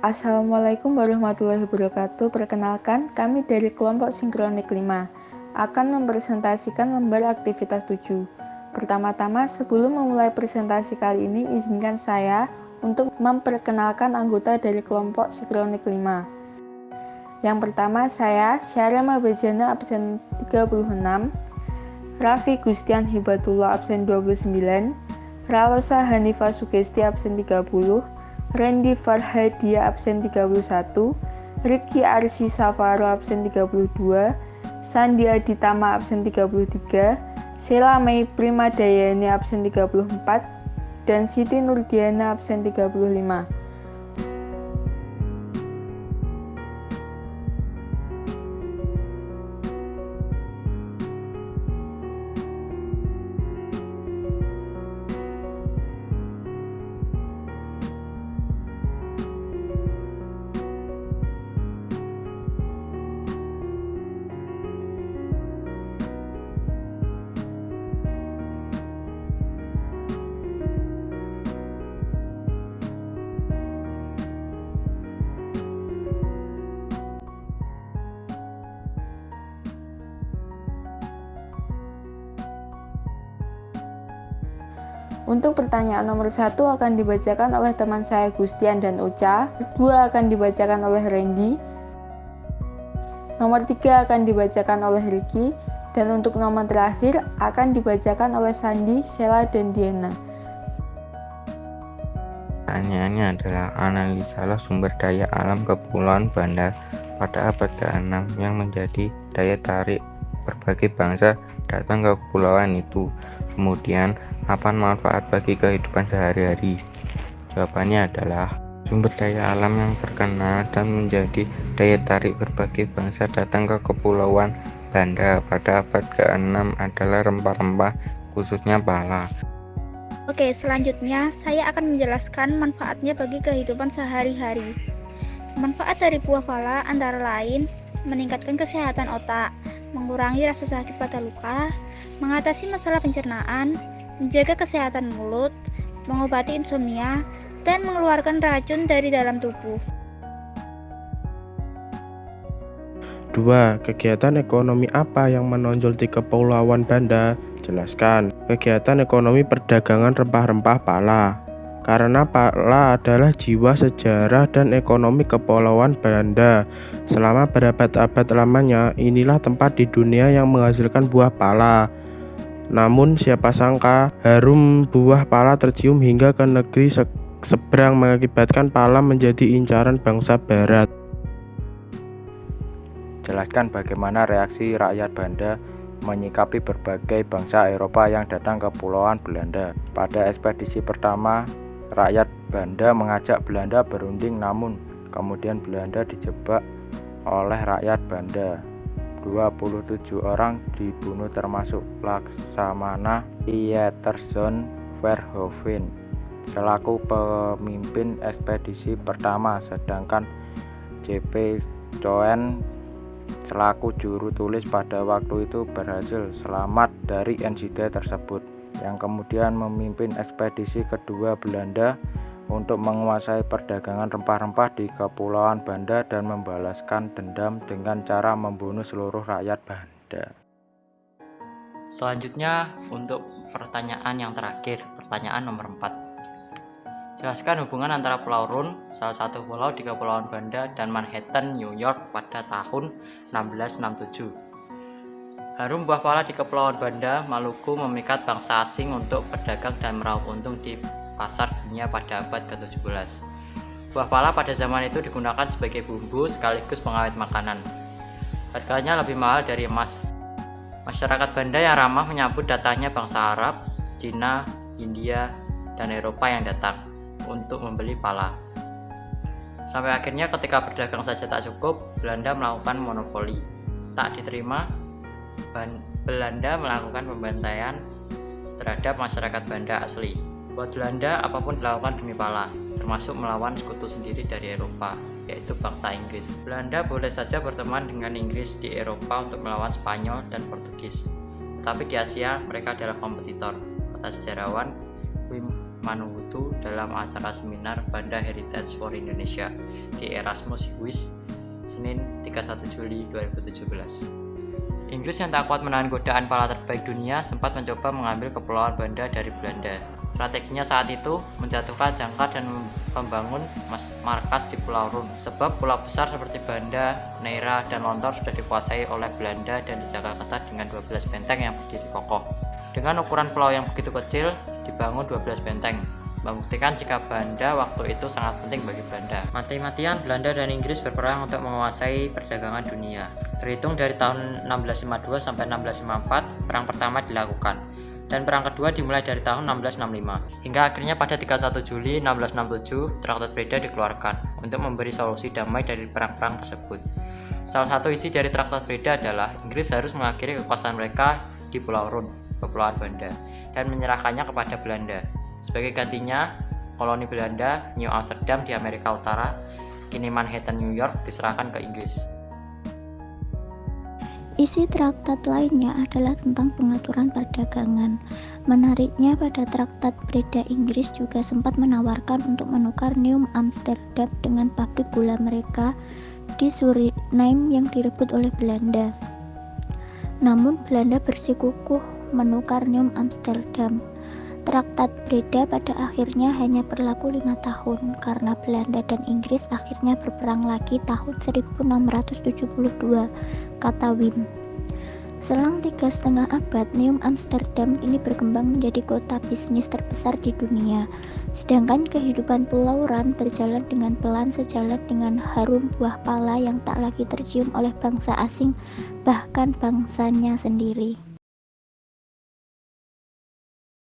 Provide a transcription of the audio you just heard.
Assalamualaikum warahmatullahi wabarakatuh. Perkenalkan, kami dari kelompok Sinkronik 5 akan mempresentasikan lembar aktivitas 7. Pertama-tama, sebelum memulai presentasi kali ini, izinkan saya untuk memperkenalkan anggota dari kelompok Sinkronik 5. Yang pertama, saya Syara Mabajana absen 36, Raffi Gustian Hibatullah absen 29, Ralosa Hanifah Sugesti absen 30, Randy Farhadia absen 31, Ricky Arsy Safaro absen 32, Sandi Aditama absen 33, Sheila Mei Primadayani absen 34, dan Siti Nurdiana absen 35. Untuk pertanyaan nomor 1 akan dibacakan oleh teman saya Gustian dan Ocha, 2 akan dibacakan oleh Randy, nomor 3 akan dibacakan oleh Ricky, dan untuk nomor terakhir akan dibacakan oleh Sandi, Sheila, dan Diana. Pertanyaannya adalah analisalah sumber daya alam Kepulauan Banda pada abad ke-6 yang menjadi daya tarik berbagai bangsa datang ke kepulauan itu. Kemudian, apa manfaat bagi kehidupan sehari-hari? Jawabannya adalah sumber daya alam yang terkenal dan menjadi daya tarik berbagai bangsa datang ke Kepulauan Banda pada abad ke-6 adalah rempah-rempah, khususnya pala. Oke, selanjutnya saya akan menjelaskan manfaatnya bagi kehidupan sehari-hari. Manfaat dari buah pala antara lain meningkatkan kesehatan otak, mengurangi rasa sakit pada luka, mengatasi masalah pencernaan, menjaga kesehatan mulut, mengobati insomnia, dan mengeluarkan racun dari dalam tubuh. 2. Kegiatan ekonomi apa yang menonjol di Kepulauan Banda? Jelaskan. Kegiatan ekonomi perdagangan rempah-rempah pala. Karena pala adalah jiwa sejarah dan ekonomi Kepulauan Banda. Selama berabad-abad lamanya, inilah tempat di dunia yang menghasilkan buah pala. Namun siapa sangka harum buah pala tercium hingga ke negeri seberang mengakibatkan pala menjadi incaran bangsa barat. Jelaskan bagaimana reaksi rakyat Banda menyikapi berbagai bangsa Eropa yang datang ke Kepulauan Belanda. Pada ekspedisi pertama, rakyat Banda mengajak Belanda berunding, namun kemudian Belanda dijebak oleh rakyat Banda. 27 orang dibunuh termasuk Laksamana Pieterszoon Verhoeven selaku pemimpin ekspedisi pertama, sedangkan J.P. Coen selaku juru tulis pada waktu itu berhasil selamat dari insiden tersebut, yang kemudian memimpin ekspedisi kedua Belanda untuk menguasai perdagangan rempah-rempah di Kepulauan Banda dan membalaskan dendam dengan cara membunuh seluruh rakyat Banda. Selanjutnya untuk pertanyaan yang terakhir, pertanyaan nomor 4. Jelaskan hubungan antara Pulau Roon, salah satu pulau di Kepulauan Banda, dan Manhattan, New York pada tahun 1667. Harum buah pala di Kepulauan Banda, Maluku memikat bangsa asing untuk berdagang dan meraup untung di pasar dunia pada abad ke-17. Buah pala pada zaman itu digunakan sebagai bumbu sekaligus pengawet makanan. Harganya lebih mahal dari emas. Masyarakat Banda yang ramah menyambut datangnya bangsa Arab, Cina, India, dan Eropa yang datang untuk membeli pala. Sampai akhirnya ketika berdagang saja tak cukup, Belanda melakukan monopoli. Tak diterima, Belanda melakukan pembantaian terhadap masyarakat Banda asli. Buat Belanda, apapun dilakukan demi pala, termasuk melawan sekutu sendiri dari Eropa, yaitu bangsa Inggris. Belanda boleh saja berteman dengan Inggris di Eropa untuk melawan Spanyol dan Portugis. Tetapi di Asia, mereka adalah kompetitor, kata sejarawan Wim Manuhutu dalam acara seminar Banda Heritage for Indonesia di Erasmus Huis, Senin 31 Juli 2017. Inggris yang tak kuat menahan godaan pala terbaik dunia sempat mencoba mengambil Kepulauan Banda dari Belanda. Strateginya saat itu menjatuhkan jangkar dan membangun markas di Pulau Run, sebab pulau besar seperti Banda, Neira, dan Lontor sudah dikuasai oleh Belanda dan dijaga ketat dengan 12 benteng yang berdiri kokoh. Dengan ukuran pulau yang begitu kecil, dibangun 12 benteng, membuktikan jika Banda waktu itu sangat penting bagi Belanda. Mati-matian Belanda dan Inggris berperang untuk menguasai perdagangan dunia. Terhitung dari tahun 1652 sampai 1654, perang pertama dilakukan, dan perang kedua dimulai dari tahun 1665. Hingga akhirnya pada 31 Juli 1667, Traktat Breda dikeluarkan untuk memberi solusi damai dari perang-perang tersebut. Salah satu isi dari Traktat Breda adalah Inggris harus mengakhiri kekuasaan mereka di Pulau Run, Kepulauan Banda, dan menyerahkannya kepada Belanda. Sebagai gantinya, koloni Belanda, New Amsterdam di Amerika Utara, kini Manhattan, New York, diserahkan ke Inggris. Isi traktat lainnya adalah tentang pengaturan perdagangan. Menariknya, pada Traktat Breda Inggris juga sempat menawarkan untuk menukar New Amsterdam dengan pabrik gula mereka di Suriname yang direbut oleh Belanda. Namun Belanda bersikukuh menukar New Amsterdam. Traktat Breda pada akhirnya hanya berlaku 5 tahun karena Belanda dan Inggris akhirnya berperang lagi tahun 1672, kata Wim. Selang 3,5 abad, New Amsterdam ini berkembang menjadi kota bisnis terbesar di dunia. Sedangkan kehidupan Pulau Run berjalan dengan pelan sejalan dengan harum buah pala yang tak lagi tercium oleh bangsa asing, bahkan bangsanya sendiri.